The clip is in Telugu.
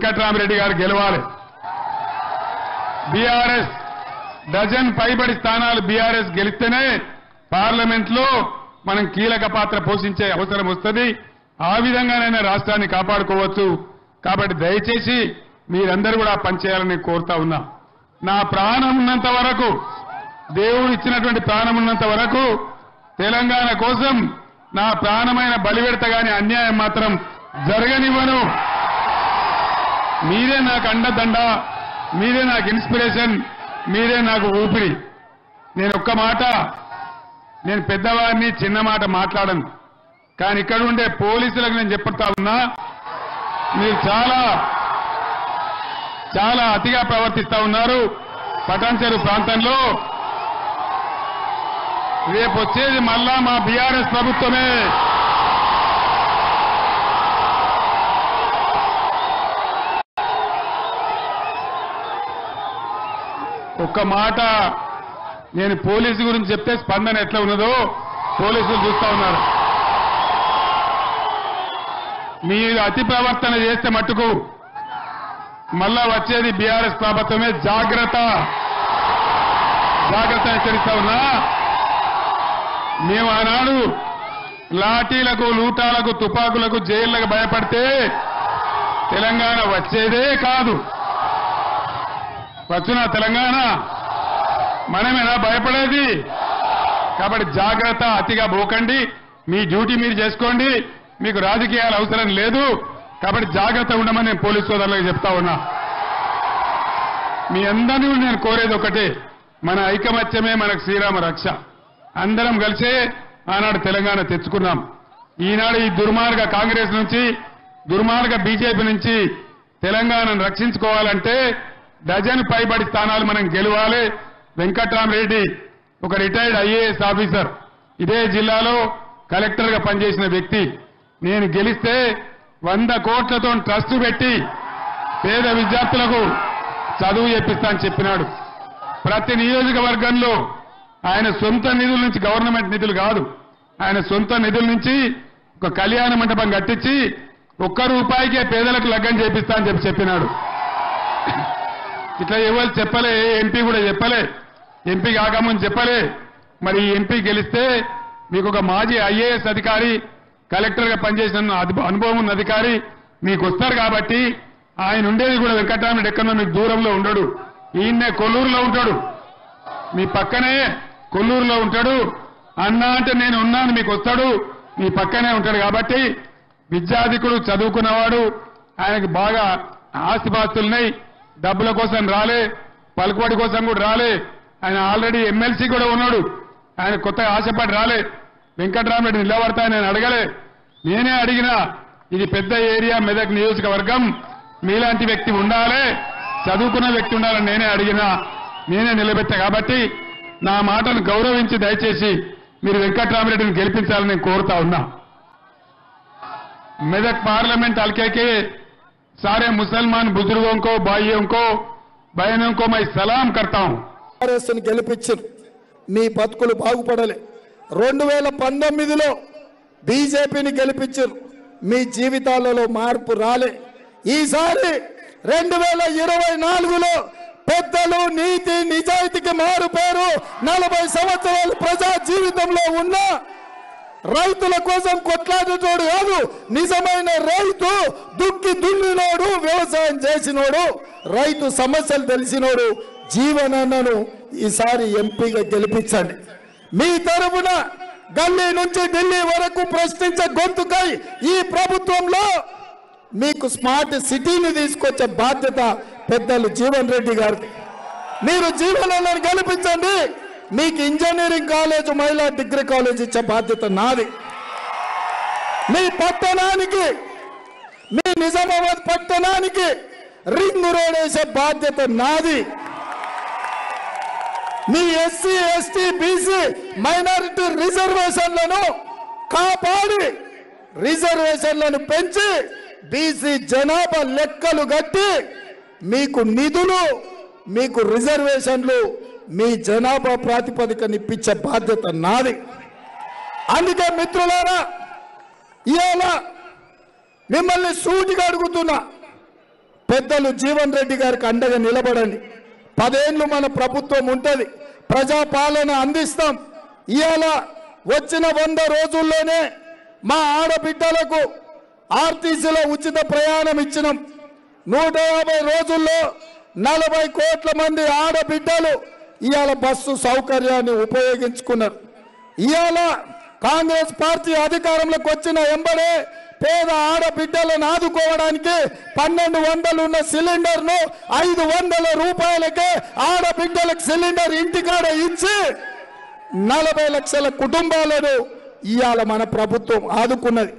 వెంకట్రామరెడ్డి గారు గెలవాలి. బీఆర్ఎస్ డజన్ పైబడి స్థానాలు బీఆర్ఎస్ గెలిస్తేనే పార్లమెంట్ లో మనం కీలక పాత్ర పోషించే అవసరం వస్తుంది. ఆ విధంగానైనా రాష్ట్రాన్ని కాపాడుకోవచ్చు. కాబట్టి దయచేసి మీరందరూ కూడా పనిచేయాలని కోరుతా ఉన్నా. నా ప్రాణం ఉన్నంత వరకు, దేవుడు ఇచ్చినటువంటి ప్రాణం ఉన్నంత వరకు తెలంగాణ కోసం నా ప్రాణమైన బలిపెడత గాని అన్యాయం మాత్రం జరగనివ్వను. మీరే నాకు అండదండ, మీరే నాకు ఇన్స్పిరేషన్, మీరే నాకు ఊపిరి. నేను ఒక్క మాట, నేను పెద్దవారిని చిన్న మాట మాట్లాడను. కానీ ఇక్కడ ఉండే పోలీసులకు నేను చెప్తా ఉన్నా, మీరు చాలా అతిగా ప్రవర్తిస్తా ఉన్నారు. పటాన్చెరు ప్రాంతంలో రేపు వచ్చేది మళ్ళా మా బీఆర్ఎస్ ప్రభుత్వమే. ఒక్క మాట, నేను పోలీసు గురించి చెప్తే స్పందన ఎట్లా ఉన్నదో పోలీసులు చూస్తా ఉన్నారు. మీరు అతి ప్రవర్తన చేస్తే మట్టుకు మళ్ళా వచ్చేది బీఆర్ఎస్ ప్రభుత్వమే. జాగ్రత్త హెచ్చరిస్తా ఉన్నా. మేము ఆనాడు లాఠీలకు, లూటాలకు, తుపాకులకు, జైళ్లకు భయపడితే తెలంగాణ వచ్చేదే కాదు. వచ్చునా తెలంగాణ? మనమేనా భయపడేది? కాబట్టి జాగ్రత్త, అతిగా పోకండి. మీ డ్యూటీ మీరు చేసుకోండి. మీకు రాజకీయాలు అవసరం లేదు. కాబట్టి జాగ్రత్త ఉండమని నేను పోలీసు సోదరులకు చెప్తా ఉన్నా. మీ అందరినీ నేను కోరేది ఒకటే, మన ఐకమత్యమే మనకు శ్రీరామ రక్ష. అందరం కలిసే ఆనాడు తెలంగాణ తెచ్చుకున్నాం. ఈనాడు ఈ దుర్మార్గ కాంగ్రెస్ నుంచి, దుర్మార్గ బీజేపీ నుంచి తెలంగాణను రక్షించుకోవాలంటే డజన్ పైబడి స్థానాలు మనం గెలవాలి. వెంకట్రామరెడ్డి ఒక రిటైర్డ్ ఐఏఎస్ ఆఫీసర్, ఇదే జిల్లాలో కలెక్టర్గా పనిచేసిన వ్యక్తి. నేను గెలిస్తే 100 కోట్లతో ట్రస్ట్ పెట్టి పేద విద్యార్థులకు చదువు చెప్పిస్తా అని చెప్పినాడు. ప్రతి నియోజకవర్గంలో ఆయన సొంత నిధుల నుంచి, గవర్నమెంట్ నిధులు కాదు, ఆయన సొంత నిధుల నుంచి ఒక కళ్యాణ మండపం కట్టించి ₹1 పేదలకు లగ్గం చేపిస్తా అని చెప్పినాడు. ఇట్లా ఎవరు చెప్పలే, ఎంపీ కూడా చెప్పలే, ఎంపీ కాకముందు చెప్పలే. మరి ఈ ఎంపీ గెలిస్తే మీకు ఒక మాజీ ఐఏఎస్ అధికారి, కలెక్టర్గా పనిచేసిన అనుభవం ఉన్న అధికారి మీకు వస్తారు. కాబట్టి ఆయన ఉండేది కూడా వెంకట్రామరెడ్డి ఎక్కడో మీకు దూరంలో ఉండడు, ఈయన్నే కొల్లూరులో ఉంటాడు, మీ పక్కనే కొల్లూరులో ఉంటాడు. అన్నా అంటే నేను ఉన్నాను మీకు వస్తాడు, మీ పక్కనే ఉంటాడు. కాబట్టి విద్యాధికుడు, చదువుకున్నవాడు, ఆయనకి బాగా ఆస్తిపాస్తులున్నాయి. డబ్బుల కోసం రాలే, పలుకుబడి కోసం కూడా రాలే. ఆయన ఆల్రెడీ ఎమ్మెల్సీ కూడా ఉన్నాడు. ఆయన కొత్తగా ఆశపడి రాలే. వెంకట్రామరెడ్డి నిలబడతా నేను అడగలే, నేనే అడిగినా. ఇది పెద్ద ఏరియా, మెదక్ నియోజకవర్గం, మీలాంటి వ్యక్తి ఉండాలి, చదువుకున్న వ్యక్తి ఉండాలని నేనే అడిగినా, నేనే నిలబెట్టా. కాబట్టి నా మాటను గౌరవించి దయచేసి మీరు వెంకట్రామరెడ్డిని గెలిపించాలని నేను కోరుతా ఉన్నా. मेदक पार्लियामेंट हल्के के सारे मुसलमान बुजुर्गों को, भाइयों को, बहनों को मैं सलाम करता हूं. గెలిపించారు మీ బతుకులు బాగుపడాలి. 2019లో బీజేపీని గెలిపించారు, మీ జీవితాలలో మార్పు రాలే. ఈసారి 2024లో పెద్దలు నీతి నిజాయితీకి మారు పేరు 40 సంవత్సరాలు ప్రజా జీవితంలో ఉన్న రైతుల కోసం కొట్లాడేటోడు కాదు, నిజమైన రైతు, దుక్కి దున్నినోడు, వ్యవసాయం చేసినోడు, రైతు సమస్యలు తెలిసినోడు జీవనన్నను ఈసారి ఎంపీగా గెలిపించండి. మీ తరపున గల్లీ నుంచి ఢిల్లీ వరకు ప్రశ్నించే గొంతుకై ఈ ప్రభుత్వంలో మీకు స్మార్ట్ సిటీని తీసుకొచ్చే బాధ్యత పెద్దలు జీవన్ రెడ్డి గారిది. మీరు జీవనన్నను గెలిపించండి, మీకు ఇంజనీరింగ్ కాలేజ్, మహిళా డిగ్రీ కాలేజ్ ఇచ్చే బాధ్యత నాది. మీ పట్టణానికి, మీ నిజామాబాద్ పట్టణానికి రింగ్ రోడ్ వేసే బాధ్యత నాది. మీ ఎస్సీ ఎస్టీ బీసీ మైనారిటీ రిజర్వేషన్లను కాపాడి, రిజర్వేషన్లను పెంచి, బీసీ జనాభా లెక్కలు కట్టి మీకు నిధులు, మీకు రిజర్వేషన్లు మీ జనాభా ప్రాతిపదికన ఇప్పించే బాధ్యత నాది. అందుకే మిత్రులారా, ఇవాళ మిమ్మల్ని సూటిగా అడుగుతున్నా, పెద్దలు జీవన్ రెడ్డి గారికి అండగా నిలబడండి. 10 ఏళ్ళు మన ప్రభుత్వం ఉంటుంది, ప్రజాపాలన అందిస్తాం. ఇవాళ వచ్చిన 100 రోజుల్లోనే మా ఆడబిడ్డలకు ఆర్టీసీలో ఉచిత ప్రయాణం ఇచ్చినాం. 150 రోజుల్లో 40 కోట్ల మంది ఆడబిడ్డలు ఇవాళ బస్సు సౌకర్యాన్ని ఉపయోగించుకున్నారు. ఇవాళ కాంగ్రెస్ పార్టీ అధికారంలోకి వచ్చిన ఎంబడే పేద ఆడబిడ్డలను ఆదుకోవడానికి 1200 ఉన్న సిలిండర్ను 500 రూపాయలకే ఆడబిడ్డలకు సిలిండర్ ఇంటికాడ ఇచ్చి 40 లక్షల కుటుంబాలను ఇవాళ మన ప్రభుత్వం ఆదుకున్నది.